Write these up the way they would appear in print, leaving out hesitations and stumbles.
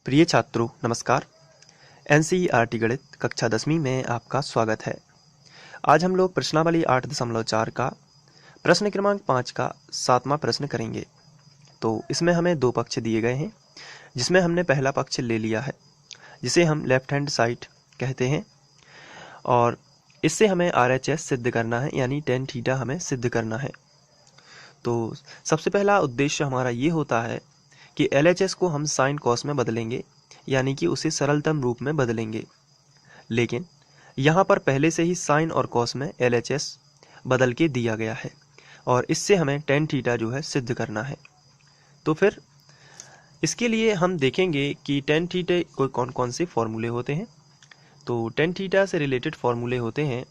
प्रिय छात्रों नमस्कार। एनसीईआरटी गणित कक्षा 10वीं में आपका स्वागत है। आज हम लोग प्रश्नावली 8.4 का प्रश्न क्रमांक 5 का 7वां प्रश्न करेंगे। तो इसमें हमें दो पक्ष दिए गए हैं, जिसमें हमने पहला पक्ष ले लिया है जिसे हम लेफ्ट हैंड साइड कहते हैं, और इससे हमें RHS सिद्ध करना है, यानी tan थीटा हमें सिद्ध करना है। तो सबसे पहला उद्देश्य हमारा ये होता है कि LHS को हम साइन कॉस में बदलेंगे, यानी कि उसे सरलतम रूप में बदलेंगे। लेकिन यहाँ पर पहले से ही साइन और कॉस में LHS बदल के दिया गया है और इससे हमें tan थीटा जो है सिद्ध करना है। तो फिर इसके लिए हम देखेंगे कि tan थीटा को कौन कौन से फॉर्मूले होते हैं। तो tan थीटा से रिलेटेड फॉर्मूले होते हैं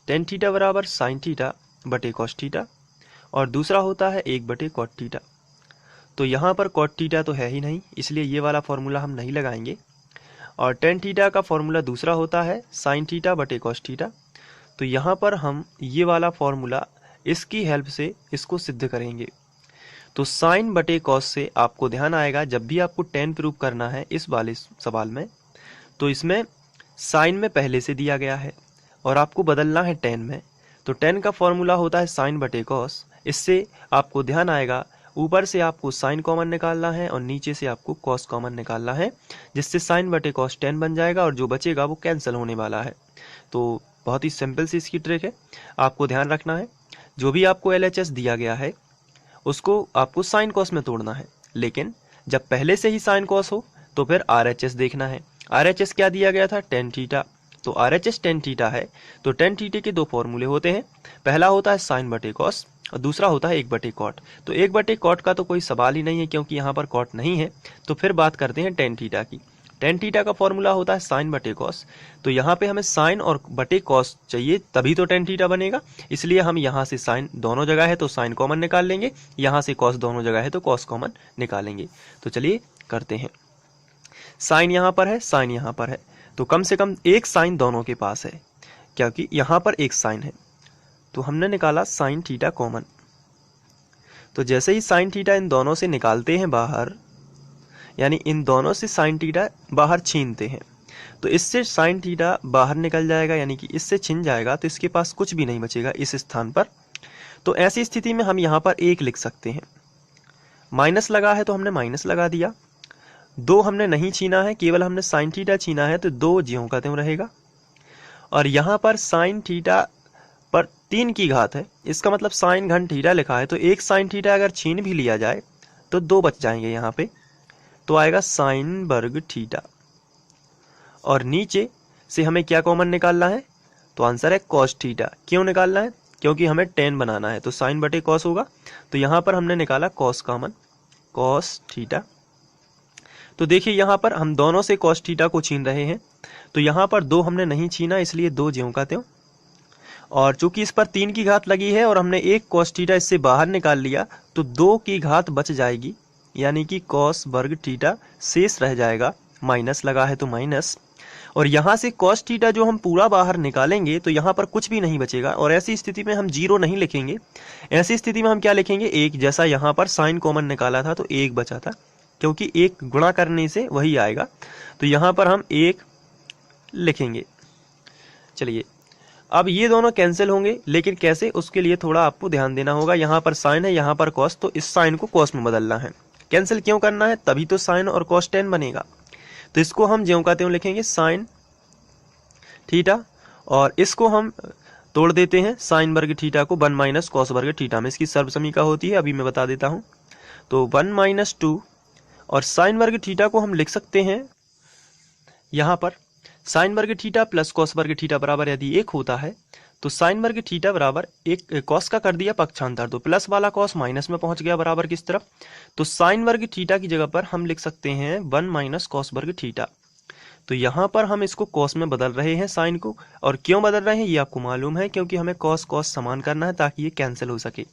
tan थीटा बराबर साइन थीटा बटे कॉस थीटा, और दूसरा होता है 1 बटे कॉट थीटा। तो यहाँ पर कॉट थीटा तो है ही नहीं, इसलिए ये वाला फॉर्मूला हम नहीं लगाएंगे। और tan थीटा का फॉर्मूला दूसरा होता है साइन थीटा बटे कॉस थीटा। तो यहाँ पर हम ये वाला फॉर्मूला इसकी हेल्प से इसको सिद्ध करेंगे। तो साइन बटे कॉस से आपको ध्यान आएगा, जब भी आपको tan प्रूव करना है इस वाले सवाल में, तो इसमें साइन में पहले से दिया गया है और आपको बदलना है tan में। तो tan का फॉर्मूला होता है साइन बटे कॉस। इससे आपको ध्यान आएगा, ऊपर से आपको साइन कॉमन निकालना है और नीचे से आपको कॉस कॉमन निकालना है, जिससे साइन बटे कॉस tan बन जाएगा और जो बचेगा वो कैंसिल होने वाला है। तो बहुत ही सिंपल सी इसकी ट्रिक है, आपको ध्यान रखना है जो भी आपको LHS दिया गया है उसको आपको साइन कॉस में तोड़ना है। लेकिन जब पहले से ही साइन कॉस हो तो फिर RHS देखना है। RHS क्या दिया गया था? tan theta. तो RHS tan थीटा है। तो tan थीटे के दो फॉर्मूले होते हैं, पहला होता है साइन बटे कॉस और दूसरा होता है 1 बटे कॉट। तो 1 बटे कॉट का तो कोई सवाल ही नहीं है, क्योंकि यहाँ पर कॉट नहीं है। तो फिर बात करते हैं tan थीटा की। tan थीटा का फॉर्मूला होता है साइन बटे कॉस। तो यहाँ पे हमें साइन और बटे कॉस चाहिए, तभी तो tan थीटा बनेगा। इसलिए हम यहाँ से साइन दोनों जगह है तो साइन कॉमन निकाल लेंगे, यहाँ से कॉस दोनों जगह है तो कॉस कॉमन निकालेंगे। तो चलिए करते हैं। साइन यहाँ पर है, साइन यहाँ पर है, तो कम से कम एक साइन दोनों के पास है, क्योंकि यहाँ पर एक साइन है। तो हमने निकाला साइन थीटा कॉमन। तो जैसे ही साइन थीटा इन दोनों से निकालते हैं बाहर, यानी इन दोनों से साइन थीटा बाहर छीनते हैं, तो इससे साइन थीटा बाहर निकल जाएगा, यानी कि इससे छिन जाएगा, तो इसके पास कुछ भी नहीं बचेगा इस स्थान पर। तो ऐसी स्थिति में हम यहाँ पर 1 लिख सकते हैं। माइनस लगा है तो हमने माइनस लगा दिया। 2 हमने नहीं छीना है, केवल हमने साइन थीटा छीना है, तो 2 ज्यों का त्यों रहेगा। और यहाँ पर साइन थीटा पर 3 की घात है, इसका मतलब साइन घन थीटा लिखा है, तो एक साइन थीटा अगर छीन भी लिया जाए तो 2 बच जाएंगे यहाँ पे, तो आएगा साइन वर्ग थीटा। और नीचे से हमें क्या कॉमन निकालना है? तो आंसर है कॉस थीटा। क्यों निकालना है? क्योंकि हमें tan बनाना है, तो साइन बटे कॉस होगा। तो यहाँ पर हमने निकाला कॉस कॉमन, कॉस थीटा। तो देखिए यहाँ पर हम दोनों से कॉस थीटा को छीन रहे हैं, तो यहाँ पर 2 हमने नहीं छीना, इसलिए 2 ज्यों का त्यों। और चूंकि इस पर 3 की घात लगी है और हमने एक कॉस थीटा इससे बाहर निकाल लिया, तो 2 की घात बच जाएगी, यानी कि कॉस वर्ग थीटा शेष रह जाएगा। माइनस लगा है तो माइनस, और यहाँ से कॉस थीटा जो हम पूरा बाहर निकालेंगे तो यहाँ पर कुछ भी नहीं बचेगा, और ऐसी स्थिति में हम 0 नहीं लिखेंगे। ऐसी स्थिति में हम क्या लिखेंगे? 1। जैसा यहाँ पर साइन कॉमन निकाला था तो 1 बचा था, क्योंकि 1 गुणा करने से वही आएगा, तो यहाँ पर हम 1 लिखेंगे। चलिए, अब ये दोनों कैंसिल होंगे, लेकिन कैसे, उसके लिए थोड़ा आपको ध्यान देना होगा। यहाँ पर साइन है, यहाँ पर कॉस, तो इस साइन को कॉस में बदलना है। कैंसिल क्यों करना है? तभी तो साइन और कॉस tan बनेगा। तो इसको हम ज्यों का त्यों लिखेंगे साइन थीटा, और इसको हम तोड़ देते हैं साइन वर्ग थीटा को 1 माइनस कॉस वर्ग थीटा में। इसकी सर्वसमीका होती है, अभी मैं बता देता हूँ। तो 1 माइनस 2, और साइन वर्ग थीटा को हम लिख सकते हैं यहाँ पर साइन वर्ग थीटा प्लस कॉस वर्ग थीटा बराबर यदि 1 होता है, तो साइन वर्ग थीटा बराबर 1, कॉस का कर दिया पक्षांतर, तो प्लस वाला कॉस माइनस में पहुंच गया बराबर किस तरफ। तो साइन वर्ग थीटा की जगह पर हम लिख सकते हैं 1 माइनस कॉस वर्ग थीटा। तो यहाँ पर हम इसको कॉस में बदल रहे हैं साइन को, और क्यों बदल रहे हैं ये आपको मालूम है, क्योंकि हमें कॉस कॉस समान करना है ताकि ये कैंसिल हो सके।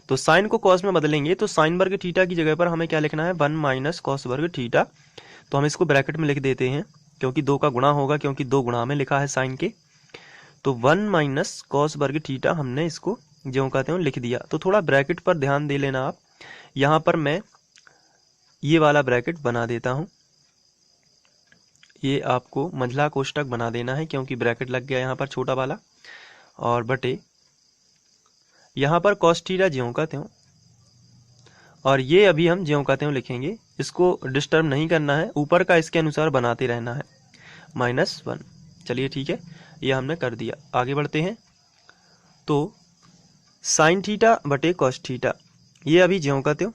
तो साइन को कॉस में बदलेंगे, तो साइन वर्ग थीटा की जगह पर हमें क्या लिखना है? 1 माइनस कॉस वर्ग थीटा। तो हम इसको ब्रैकेट में लिख देते हैं, क्योंकि 2 का गुणा होगा, क्योंकि 2 गुणा में लिखा है साइन के। तो 1 माइनस कॉस वर्ग थीटा हमने इसको ज्यों का त्यों लिख दिया। तो थोड़ा ब्रैकेट पर ध्यान दे लेना आप। यहाँ पर मैं ये वाला ब्रैकेट बना देता हूँ। ये आपको मंझला कोष्टक बना देना है, क्योंकि ब्रैकेट लग गया यहाँ पर छोटा वाला, और बटे यहाँ पर cos थीटा ज्यों का त्यों, और ये अभी हम ज्यों का त्यों लिखेंगे, इसको डिस्टर्ब नहीं करना है, ऊपर का इसके अनुसार बनाते रहना है, -1। चलिए ठीक है, ये हमने कर दिया। आगे बढ़ते हैं। तो साइन थीटा बटे कॉस थीटा, ये अभी ज्यों का त्यों,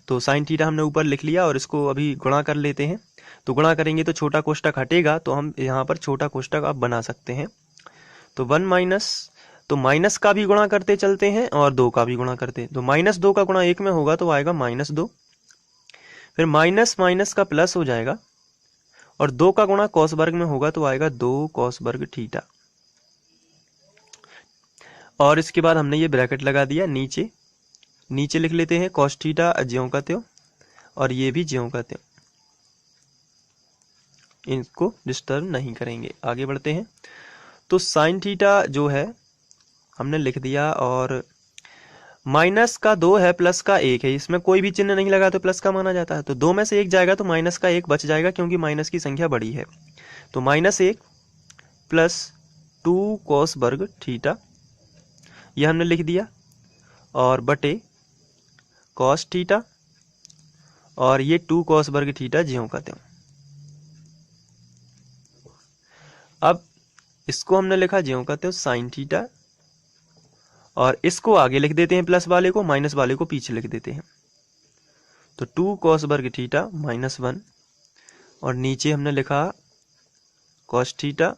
तो साइन थीटा हमने ऊपर लिख लिया और इसको अभी गुणा कर लेते हैं। तो गुणा करेंगे तो छोटा कोष्टक हटेगा, तो हम यहाँ पर छोटा कोष्टक आप बना सकते हैं। तो 1 माइनस, तो माइनस का भी गुणा करते चलते हैं और 2 का भी गुणा करते, तो -2 का गुणा 1 में होगा तो आएगा -2, फिर माइनस माइनस का प्लस हो जाएगा, और 2 का गुणा कॉस वर्ग में होगा तो आएगा 2 कॉस वर्ग थीटा। और इसके बाद हमने ये ब्रैकेट लगा दिया, नीचे लिख लेते हैं कॉस थीटा ज्यों का त्यों, और ये भी ज्यों का त्यों, इनको डिस्टर्ब नहीं करेंगे। आगे बढ़ते हैं। तो साइन थीटा जो है हमने लिख दिया, और माइनस का 2 है, प्लस का 1 है, इसमें कोई भी चिन्ह नहीं लगा तो प्लस का माना जाता है, तो 2 में से 1 जाएगा तो माइनस का 1 बच जाएगा, क्योंकि माइनस की संख्या बड़ी है। तो -1 प्लस 2 कॉस वर्ग थीटा, यह हमने लिख दिया, और बटे कॉस थीटा, और ये 2 कॉस वर्ग थीटा ज्यों का त्यों। अब इसको हमने लिखा ज्यों का त्यों साइन थीटा, और इसको आगे लिख देते हैं प्लस वाले को, माइनस वाले को पीछे लिख देते हैं। तो 2 कॉस वर्ग थीटा -1, और नीचे हमने लिखा कॉस थीटा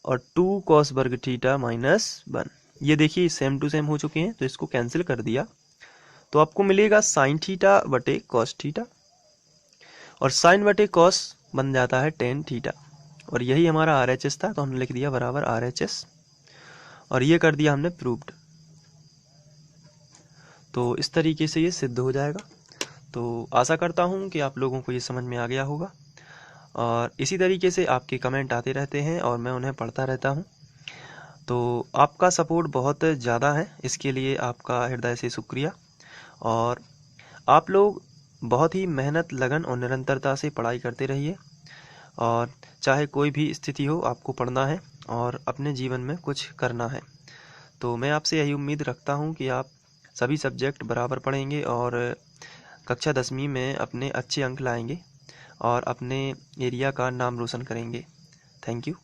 और 2 कॉस वर्ग थीटा -1। ये देखिए सेम टू सेम हो चुके हैं, तो इसको कैंसिल कर दिया, तो आपको मिलेगा साइन थीटा बटे कॉस थीटा, और साइन बटे कॉस बन जाता है टेन थीटा, और यही हमारा RHS था, तो हमने लिख दिया बराबर RHS, और ये कर दिया हमने प्रूव्ड। तो इस तरीके से ये सिद्ध हो जाएगा। तो आशा करता हूँ कि आप लोगों को ये समझ में आ गया होगा, और इसी तरीके से आपके कमेंट आते रहते हैं और मैं उन्हें पढ़ता रहता हूँ। तो आपका सपोर्ट बहुत ज़्यादा है, इसके लिए आपका हृदय से शुक्रिया। और आप लोग बहुत ही मेहनत, लगन और निरंतरता से पढ़ाई करते रहिए, और चाहे कोई भी स्थिति हो, आपको पढ़ना है और अपने जीवन में कुछ करना है। तो मैं आपसे यही उम्मीद रखता हूँ कि आप सभी सब्जेक्ट बराबर पढ़ेंगे और कक्षा 10वीं में अपने अच्छे अंक लाएंगे और अपने एरिया का नाम रोशन करेंगे। Thank you.